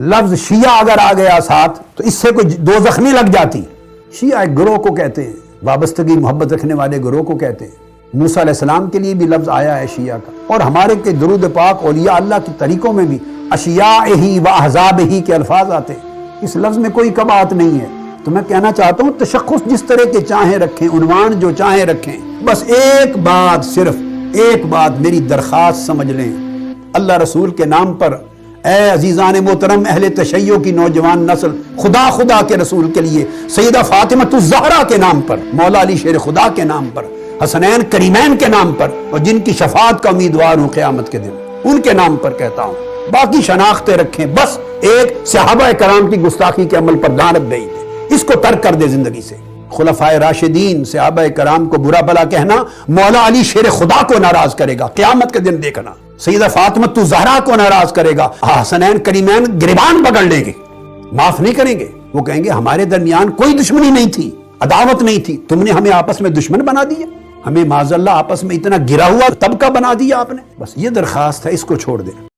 لفظ شیعہ اگر آ گیا ساتھ تو اس سے کوئی دوزخ نہیں لگ جاتی۔ شیعہ ایک گروہ کو کہتے ہیں، وابستگی محبت رکھنے والے گروہ کو کہتے ہیں۔ موسیٰ علیہ السلام کے لیے بھی لفظ آیا ہے شیعہ کا، اور ہمارے کے درود پاک اولیاء اللہ کے طریقوں میں بھی اشیاءہی و احزابہی کے الفاظ آتے ہیں۔ اس لفظ میں کوئی کباہت نہیں ہے۔ تو میں کہنا چاہتا ہوں تشخص جس طرح کے چاہیں رکھیں، عنوان جو چاہیں رکھیں، بس ایک بات، صرف ایک بات میری درخواست سمجھ لیں، اللہ رسول کے نام پر، اے عزیزان محترم اہل تشیع کی نوجوان نسل، خدا خدا کے رسول کے لیے، سیدہ فاطمہ الزہرا کے نام پر، مولا علی شیر خدا کے نام پر، حسنین کریمین کے نام پر، اور جن کی شفاعت کا امیدوار ہوں قیامت کے دن، ان کے نام پر کہتا ہوں۔ باقی شناختیں رکھیں، بس ایک صحابہ کرام کی گستاخی کے عمل پر لعنت بھیج دے، اس کو ترک کر دے زندگی سے۔ خلفائے راشدین، صحابہ کرام کو برا بھلا کہنا مولا علی شیر خدا کو ناراض کرے گا، قیامت کے دن دیکھنا۔ سیدہ فاطمہ الزہرا کو ناراض کرے گا، حسنین کریمین گریبان پکڑ لیں گے، معاف نہیں کریں گے۔ وہ کہیں گے ہمارے درمیان کوئی دشمنی نہیں تھی، عداوت نہیں تھی، تم نے ہمیں آپس میں دشمن بنا دیا، ہمیں معاذ اللہ آپس میں اتنا گرا ہوا طبقہ بنا دیا آپ نے۔ بس یہ درخواست ہے، اس کو چھوڑ دیں۔